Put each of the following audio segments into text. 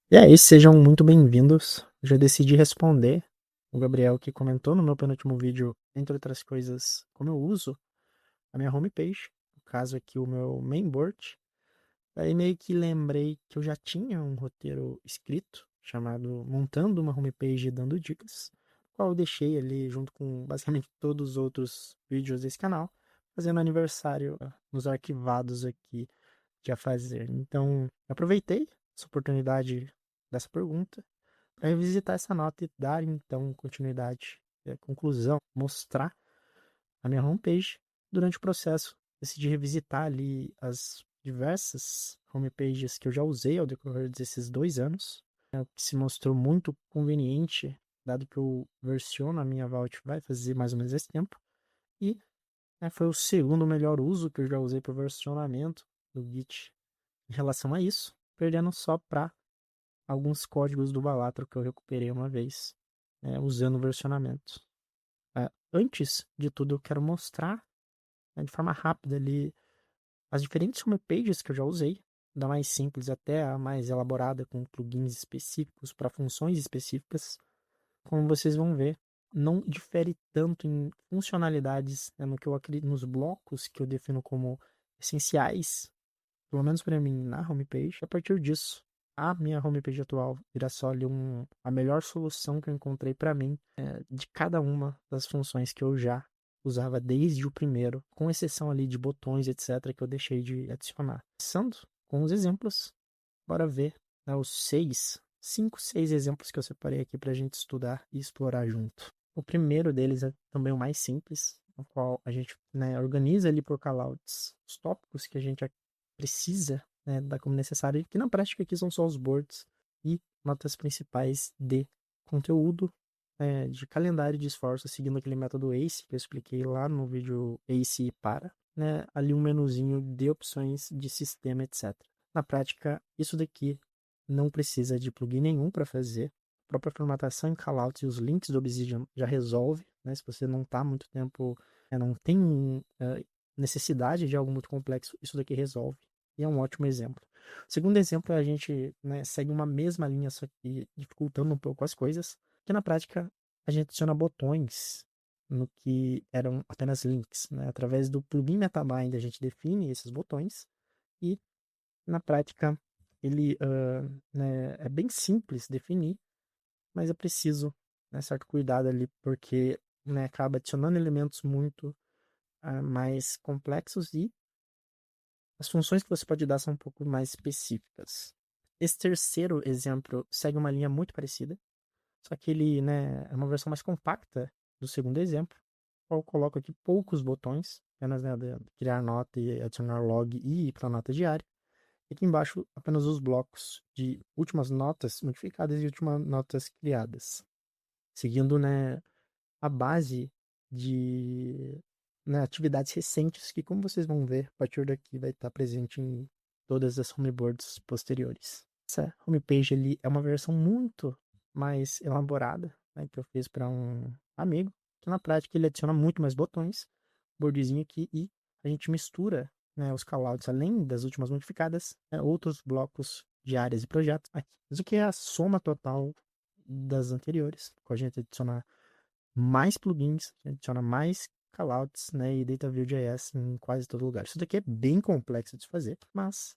E é isso, sejam muito bem-vindos. Já decidi responder o Gabriel que comentou no meu penúltimo vídeo, entre outras coisas, como eu uso a minha homepage, no caso aqui o meu mainboard. Aí meio que lembrei que eu já tinha um roteiro escrito, chamado Montando uma Homepage e Dando Dicas, qual eu deixei ali junto com basicamente todos os outros vídeos desse canal, fazendo aniversário nos arquivados aqui de a fazer. Então, aproveitei essa oportunidade dessa pergunta para revisitar essa nota e dar então continuidade, conclusão, mostrar a minha homepage. Durante o processo, decidi revisitar ali as diversas homepages que eu já usei ao decorrer desses 2 anos, que se mostrou muito conveniente, dado que eu versiono a minha Vault vai fazer mais ou menos esse tempo, e foi o segundo melhor uso que eu já usei para o versionamento do Git em relação a isso, perdendo só para alguns códigos do Balatro que eu recuperei uma vez, usando o versionamento. Antes de tudo, eu quero mostrar, de forma rápida ali as diferentes homepages que eu já usei, da mais simples até a mais elaborada, com plugins específicos para funções específicas. Como vocês vão ver, não difere tanto em funcionalidades, no que eu acredito, nos blocos que eu defino como essenciais, pelo menos para mim, na homepage. A partir disso, a minha homepage atual virá só ali a melhor solução que eu encontrei para mim, de cada uma das funções que eu já usava desde o primeiro, com exceção ali de botões, etc., que eu deixei de adicionar. Começando com os exemplos, bora ver, os 6 exemplos que eu separei aqui para a gente estudar e explorar junto. O primeiro deles é também o mais simples, no qual a gente, organiza ali por callouts os tópicos que a gente precisa, dar como necessário, que na prática aqui são só os boards e notas principais de conteúdo, de calendário de esforço, seguindo aquele método ACE que eu expliquei lá no vídeo ACE para, ali um menuzinho de opções de sistema, etc. Na prática, isso daqui não precisa de plugin nenhum para fazer. A própria formatação em callouts e os links do Obsidian já resolve, se você não está muito tempo, não tem necessidade de algo muito complexo, isso daqui resolve. E é um ótimo exemplo. O segundo exemplo é a gente, segue uma mesma linha, só que dificultando um pouco as coisas, que na prática a gente adiciona botões no que eram apenas links. Através do plugin MetaBind a gente define esses botões e na prática ele é bem simples definir, mas é preciso, certo cuidado ali, porque acaba adicionando elementos muito mais complexos e as funções que você pode dar são um pouco mais específicas. Esse terceiro exemplo segue uma linha muito parecida, só que ele é uma versão mais compacta do segundo exemplo, qual eu coloco aqui poucos botões, apenas de criar nota e adicionar log e ir para a nota diária. E aqui embaixo apenas os blocos de últimas notas modificadas e últimas notas criadas, seguindo a base de atividades recentes que, como vocês vão ver, a partir daqui vai estar presente em todas as homeboards posteriores. Essa homepage ali é uma versão muito mais elaborada, que eu fiz para um amigo, que na prática ele adiciona muito mais botões, boardzinho aqui, e a gente mistura, os callouts, além das últimas modificadas, outros blocos de áreas e projetos aqui. Isso aqui é a soma total das anteriores, com a gente adicionar mais plugins, adiciona mais callouts, e Data Vue.js em quase todo lugar. Isso daqui é bem complexo de se fazer, mas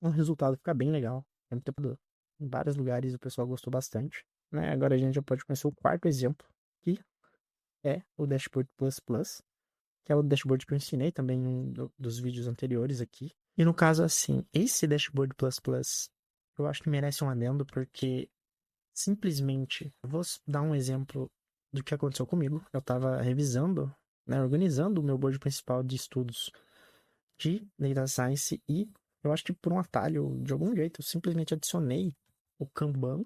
o resultado fica bem legal. Em vários lugares o pessoal gostou bastante. Agora a gente já pode conhecer o quarto exemplo, que é o Dashboard Plus Plus, que é o dashboard que eu ensinei também em um dos vídeos anteriores aqui. E no caso, assim, esse Dashboard Plus Plus, eu acho que merece um adendo, porque simplesmente, eu vou dar um exemplo do que aconteceu comigo. Eu estava revisando, organizando o meu board principal de estudos de Data Science e eu acho que por um atalho, de algum jeito, eu simplesmente adicionei o Kanban.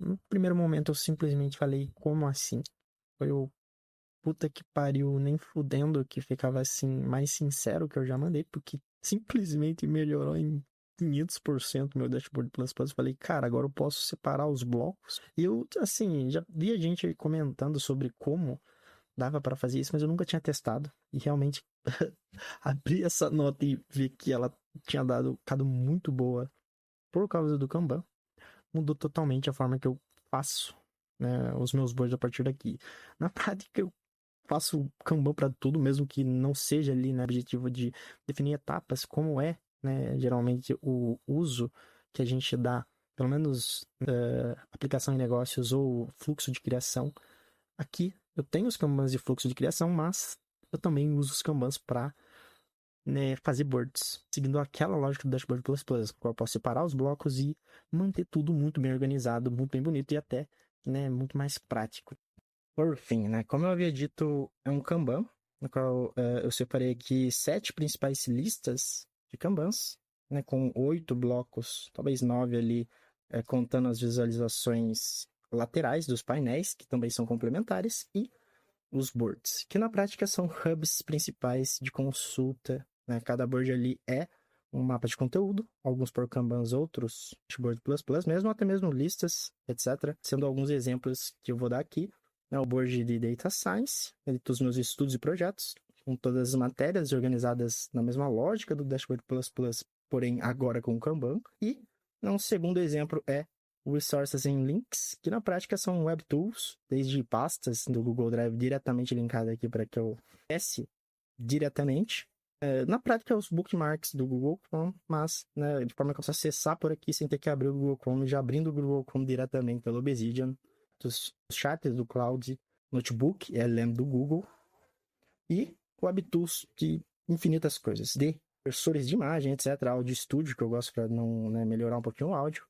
No primeiro momento eu simplesmente falei, como assim? Foi o puta que pariu, nem fudendo que ficava assim, mais sincero que eu já mandei, porque simplesmente melhorou em 500% meu Dashboard Plus Plus. Falei, cara, agora eu posso separar os blocos. E eu, assim, já vi a gente comentando sobre como dava para fazer isso, mas eu nunca tinha testado. E realmente abri essa nota e vi que ela tinha ficado muito boa por causa do Kanban. mudou totalmente a forma que eu faço, né, os meus boards a partir daqui. Na prática, eu faço Kanban para tudo, mesmo que não seja ali, né, objetivo de definir etapas, como é, né, geralmente o uso que a gente dá, pelo menos aplicação em negócios ou fluxo de criação. Aqui eu tenho os Kanbans de fluxo de criação, mas eu também uso os Kanbans para, né, fazer boards, seguindo aquela lógica do Dashboard Plus Plus, qual eu posso separar os blocos e manter tudo muito bem organizado, muito bem bonito e até, né, muito mais prático. Por fim, né, como eu havia dito, é um Kanban, no qual eu separei aqui 7 principais listas de Kanbans, né, com 8 blocos, talvez 9 ali, contando as visualizações laterais dos painéis, que também são complementares, e os boards, que na prática são hubs principais de consulta, né? Cada board ali é um mapa de conteúdo, alguns por Kanbans, outros Dashboard Plus Plus mesmo, até mesmo listas, etc. Sendo alguns exemplos que eu vou dar aqui, né? O board de Data Science, dos meus estudos e projetos, com todas as matérias organizadas na mesma lógica do Dashboard Plus Plus, porém agora com o Kanban. E um segundo exemplo é Resources and Links, que na prática são web tools, desde pastas do Google Drive diretamente linkada aqui para que eu acesse diretamente. Na prática, os bookmarks do Google Chrome, mas, né, de forma que eu possa acessar por aqui sem ter que abrir o Google Chrome, já abrindo o Google Chrome diretamente pelo Obsidian, dos chats do Cloud, Notebook, LM do Google, e web tools de infinitas coisas, de cursores de imagem, etc., áudio estúdio, que eu gosto para não, né, melhorar um pouquinho o áudio.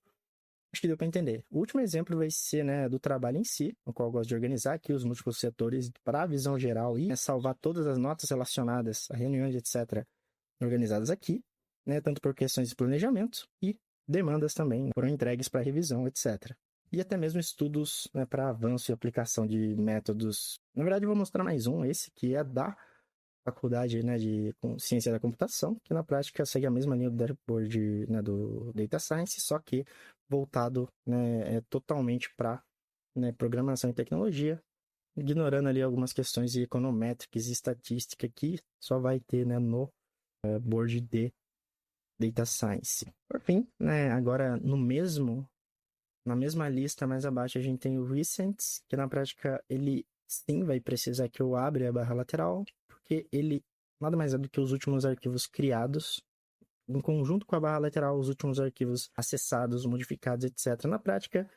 Acho que deu para entender. O último exemplo vai ser, né, do trabalho em si, no qual eu gosto de organizar aqui os múltiplos setores para a visão geral e, né, salvar todas as notas relacionadas a reuniões, etc., organizadas aqui, né, tanto por questões de planejamento e demandas também foram entregues para revisão, etc. E até mesmo estudos, né, para avanço e aplicação de métodos. Na verdade, eu vou mostrar mais um, esse que é da faculdade, né, de ciência da computação, que na prática segue a mesma linha do dashboard, né, do Data Science, só que voltado, né, totalmente para, né, programação e tecnologia, ignorando ali algumas questões de econométricas e estatística que só vai ter, né, no board de Data Science. Por fim, né, agora na mesma lista mais abaixo a gente tem o Recents, que na prática ele sim vai precisar que eu abra a barra lateral, porque ele nada mais é do que os últimos arquivos criados, em conjunto com a barra lateral, os últimos arquivos acessados, modificados, etc. Na prática,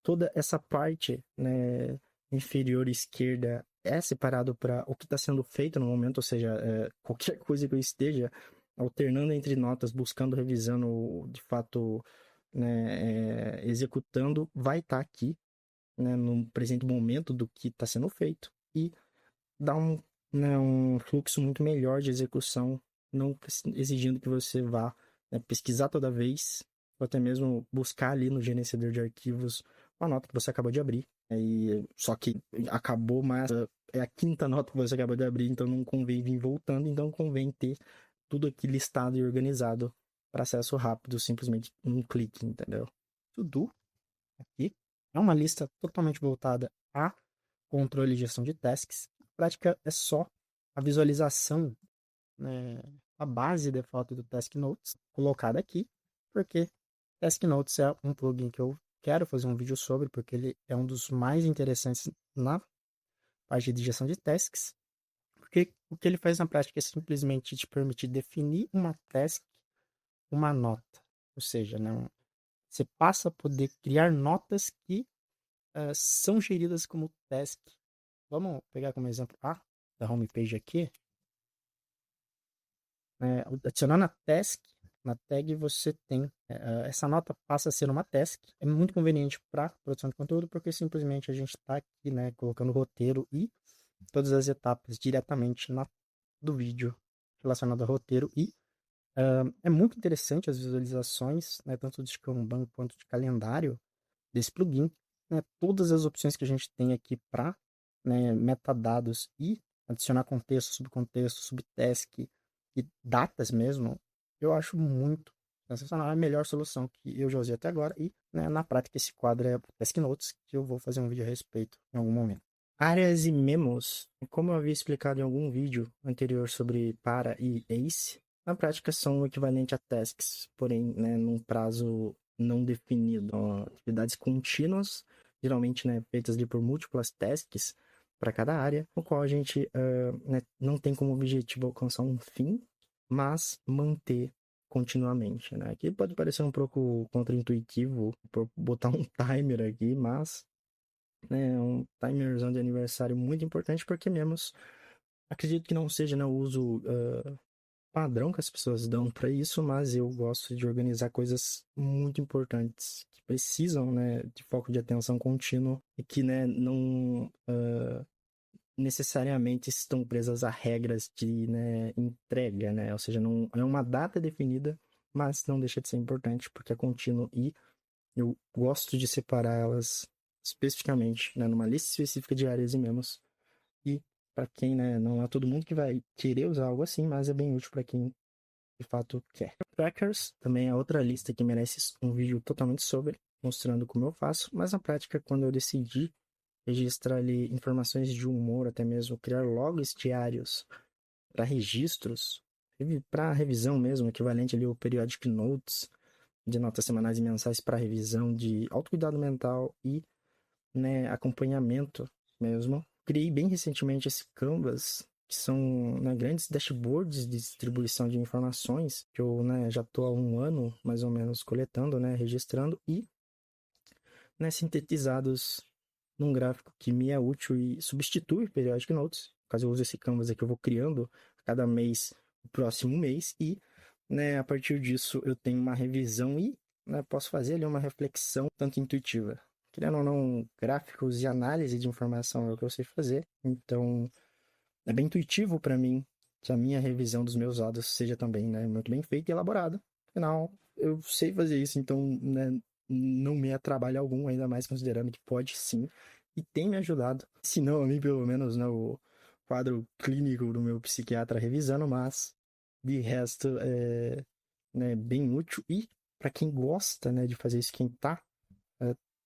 toda essa parte, né, inferior esquerda é separado para o que está sendo feito no momento, ou seja, qualquer coisa que eu esteja alternando entre notas, buscando, revisando, de fato, né, executando, vai estar aqui, né, no presente momento do que está sendo feito e dá né, um fluxo muito melhor de execução, não exigindo que você vá, né, pesquisar toda vez, ou até mesmo buscar ali no gerenciador de arquivos uma nota que você acabou de abrir. Só que acabou, mas é a quinta nota que você acabou de abrir, então não convém vir voltando, então convém ter tudo aqui listado e organizado para acesso rápido, simplesmente um clique, entendeu? To-do aqui é uma lista totalmente voltada a controle e gestão de tasks. Na prática é só a visualização, né, a base default do Task Notes colocada aqui, porque Task Notes é um plugin que eu quero fazer um vídeo sobre, porque ele é um dos mais interessantes na parte de gestão de tasks, porque o que ele faz na prática é simplesmente te permitir definir uma task, uma nota, ou seja, né, você passa a poder criar notas que são geridas como task. Vamos pegar como exemplo a da homepage aqui. Adicionando a task, na tag você tem essa nota passa a ser uma task. É muito conveniente para produção de conteúdo, porque simplesmente a gente está aqui, né, colocando o roteiro e todas as etapas diretamente do vídeo relacionado ao roteiro. E é muito interessante as visualizações, né, tanto de Kanban quanto de calendário desse plugin. Né, todas as opções que a gente tem aqui para, né, metadados e adicionar contexto, subcontexto, subtask e datas mesmo, eu acho muito sensacional. É a melhor solução que eu já usei até agora. E, né, na prática, esse quadro é o Task Notes, que eu vou fazer um vídeo a respeito em algum momento. Áreas e memos. Como eu havia explicado em algum vídeo anterior sobre para e ace, na prática são o equivalente a tasks, porém, né, num prazo não definido. Ó, atividades contínuas, geralmente, né, feitas ali por múltiplas tasks para cada área, no qual a gente né, não tem como objetivo alcançar um fim, mas manter continuamente, né? Aqui pode parecer um pouco contraintuitivo por botar um timer aqui, mas né, um timerzão de aniversário muito importante porque mesmo acredito que não seja, né, o uso padrão que as pessoas dão para isso, mas eu gosto de organizar coisas muito importantes que precisam, né, de foco de atenção contínuo e que, né, não necessariamente estão presas a regras de, né, entrega, né, ou seja, não é uma data definida, mas não deixa de ser importante porque é contínuo e eu gosto de separar elas especificamente, né, numa lista específica de áreas e memos e para quem, né, não é todo mundo que vai querer usar algo assim, mas é bem útil para quem de fato quer. Trackers também é outra lista que merece um vídeo totalmente sobre, mostrando como eu faço, mas na prática, quando eu decidi registrar ali informações de humor, até mesmo criar logs diários para registros, para revisão mesmo, equivalente ali ao periodic notes, de notas semanais e mensais para revisão de autocuidado mental e, né, acompanhamento mesmo. Criei bem recentemente esse Canvas, que são, né, grandes dashboards de distribuição de informações, que eu, né, já estou há um ano, mais ou menos, coletando, né, registrando e, né, sintetizados num gráfico que me é útil e substitui o Periodic Notes. Caso eu use esse Canvas aqui, eu vou criando a cada mês o próximo mês e, né, a partir disso eu tenho uma revisão e, né, posso fazer ali uma reflexão tanto intuitiva. Querendo ou não, gráficos e análise de informação é o que eu sei fazer, então é bem intuitivo para mim que a minha revisão dos meus dados seja também, né, muito bem feita e elaborada. Afinal, eu sei fazer isso, então, né, não me é trabalho algum, ainda mais considerando que pode sim, e tem me ajudado. Se não, a mim, pelo menos, né, o quadro clínico do meu psiquiatra revisando, mas de resto é, né, bem útil. E para quem gosta, né, de fazer isso, quem tá,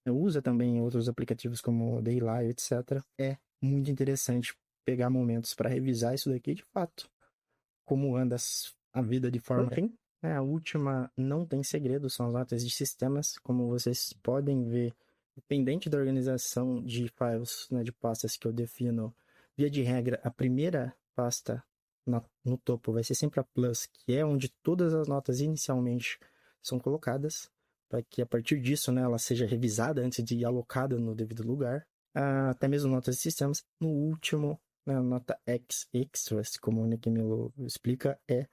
usa também outros aplicativos como Daylight, etc., é muito interessante pegar momentos para revisar isso daqui de fato. Como anda a vida de forma. Por fim, a última não tem segredo, são as notas de sistemas. Como vocês podem ver, dependente da organização de files, né, de pastas que eu defino, via de regra, a primeira pasta no topo vai ser sempre a plus, que é onde todas as notas inicialmente são colocadas, para que a partir disso, né, ela seja revisada antes de ir alocada no devido lugar. Até mesmo notas de sistemas. No último, né, a nota X extras, como o Nick Milo explica, é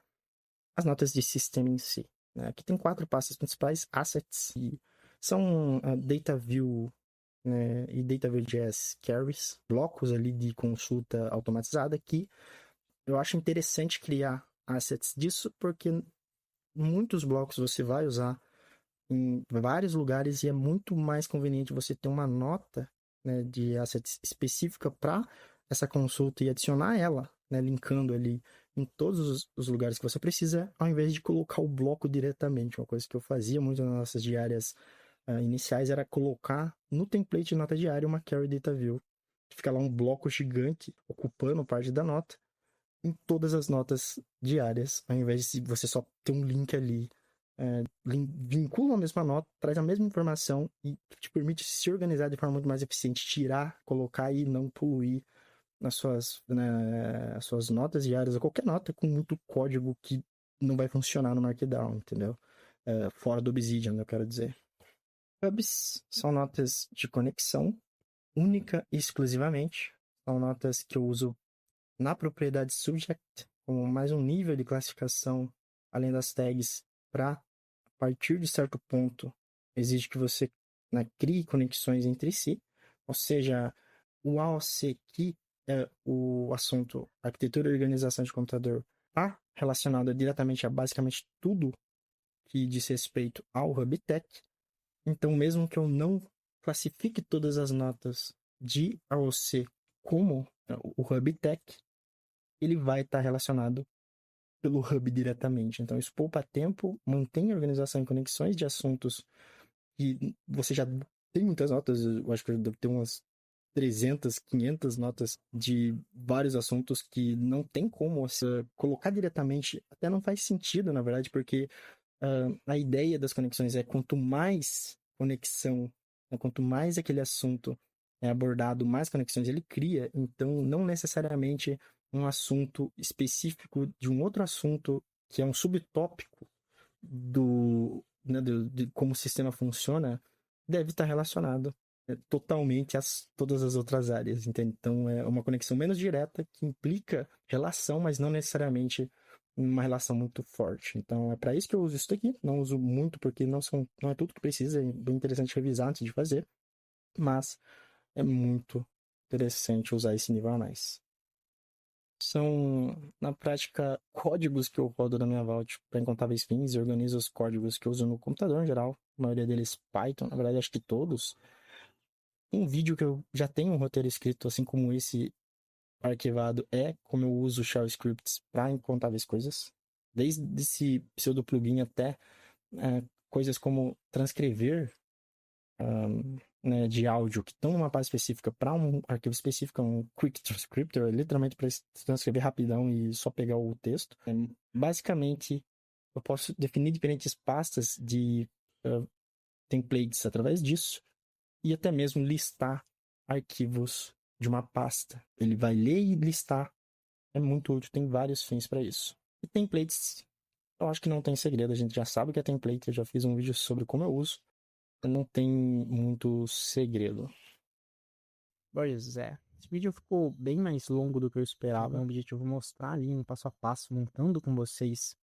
as notas de sistema em si. Né? Aqui tem 4 pastas principais: assets, e são data view, né, e data view.js carries, blocos ali de consulta automatizada, que eu acho interessante criar assets disso, porque muitos blocos você vai usar em vários lugares e é muito mais conveniente você ter uma nota, né, de assets específica para essa consulta e adicionar ela, né, linkando ali em todos os lugares que você precisa, ao invés de colocar o bloco diretamente. Uma coisa que eu fazia muito nas nossas diárias iniciais era colocar no template de nota diária uma carry data view. Fica lá um bloco gigante ocupando parte da nota em todas as notas diárias, ao invés de você só ter um link ali, vincula a mesma nota, traz a mesma informação e te permite se organizar de forma muito mais eficiente, tirar, colocar e não poluir nas suas, né, as suas notas diárias ou qualquer nota com muito código que não vai funcionar no Markdown, entendeu? Fora do Obsidian, eu quero dizer. Hubs são notas de conexão única e exclusivamente. São notas que eu uso na propriedade subject, como mais um nível de classificação, além das tags, para, a partir de certo ponto, exige que você, né, crie conexões entre si, ou seja, o AOC, que é o assunto arquitetura e organização de computador, está relacionado diretamente a basicamente tudo que diz respeito ao HubTech. Então, mesmo que eu não classifique todas as notas de AOC como o HubTech, ele vai estar relacionado pelo hub diretamente. Então, isso poupa tempo, mantém a organização e conexões de assuntos que você já tem muitas notas, eu acho que deve ter umas 300, 500 notas de vários assuntos que não tem como você colocar diretamente, até não faz sentido, na verdade, porque A ideia das conexões é quanto mais conexão, né, quanto mais aquele assunto é abordado, mais conexões ele cria. Então, não necessariamente um assunto específico de um outro assunto que é um subtópico de como o sistema funciona deve estar relacionado totalmente a todas as outras áreas, entende? Então, é uma conexão menos direta que implica relação, mas não necessariamente uma relação muito forte. Então, é para isso que eu uso isso aqui. Não uso muito porque não é tudo que precisa. É bem interessante revisar antes de fazer, mas é muito interessante usar esse nível a mais. São, na prática, códigos que eu rodo na minha Vault para incontáveis fins e organizo os códigos que eu uso no computador em geral. A maioria deles Python, na verdade, acho que todos. Um vídeo que eu já tenho um roteiro escrito, assim como esse arquivado, é como eu uso shell scripts para incontáveis coisas. Desde esse pseudo plugin até coisas como transcrever né, de áudio que estão numa base específica para um arquivo específico, um quick transcriptor, literalmente para transcrever rapidão e só pegar o texto. Basicamente, eu posso definir diferentes pastas de templates através disso e até mesmo listar arquivos de uma pasta. Ele vai ler e listar. É muito útil, tem vários fins para isso. E templates, eu acho que não tem segredo, a gente já sabe o que é template, eu já fiz um vídeo sobre como eu uso. Não tem muito segredo. Pois é. Esse vídeo ficou bem mais longo do que eu esperava. É um objetivo mostrar ali um passo a passo, montando com vocês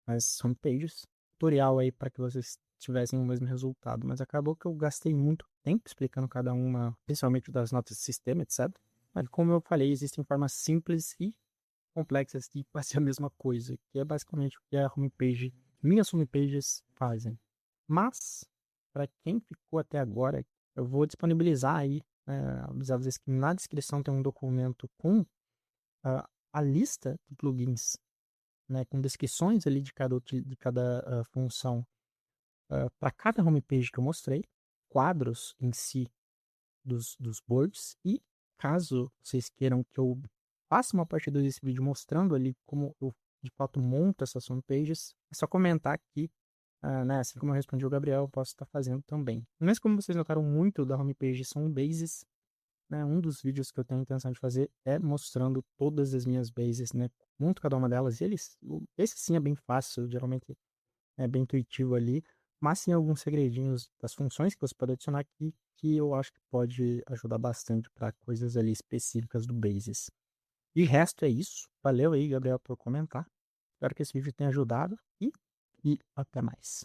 as homepages. Tutorial aí para que vocês tivessem o mesmo resultado. Mas acabou que eu gastei muito tempo explicando cada uma, principalmente das notas de sistema, etc. Mas como eu falei, existem formas simples e complexas de fazer a mesma coisa, que é basicamente o que a homepage, minhas homepages fazem. Mas, para quem ficou até agora, eu vou disponibilizar aí, avisar vocês que na descrição tem um documento com a lista de plugins, né, com descrições ali de cada função para cada homepage que eu mostrei, quadros em si dos boards e caso vocês queiram que eu faça uma partida desse vídeo mostrando ali como eu de fato monto essas homepages, é só comentar aqui, né, assim como eu respondi o Gabriel, eu posso estar fazendo também. Mas como vocês notaram muito da homepage são bases, né, um dos vídeos que eu tenho a intenção de fazer é mostrando todas as minhas bases, né, monto cada uma delas, e esse sim é bem fácil, geralmente é bem intuitivo ali, mas tem alguns segredinhos das funções que você pode adicionar aqui que eu acho que pode ajudar bastante para coisas ali específicas do Basis. De resto é isso. Valeu aí, Gabriel, por comentar. Espero que esse vídeo tenha ajudado e até mais.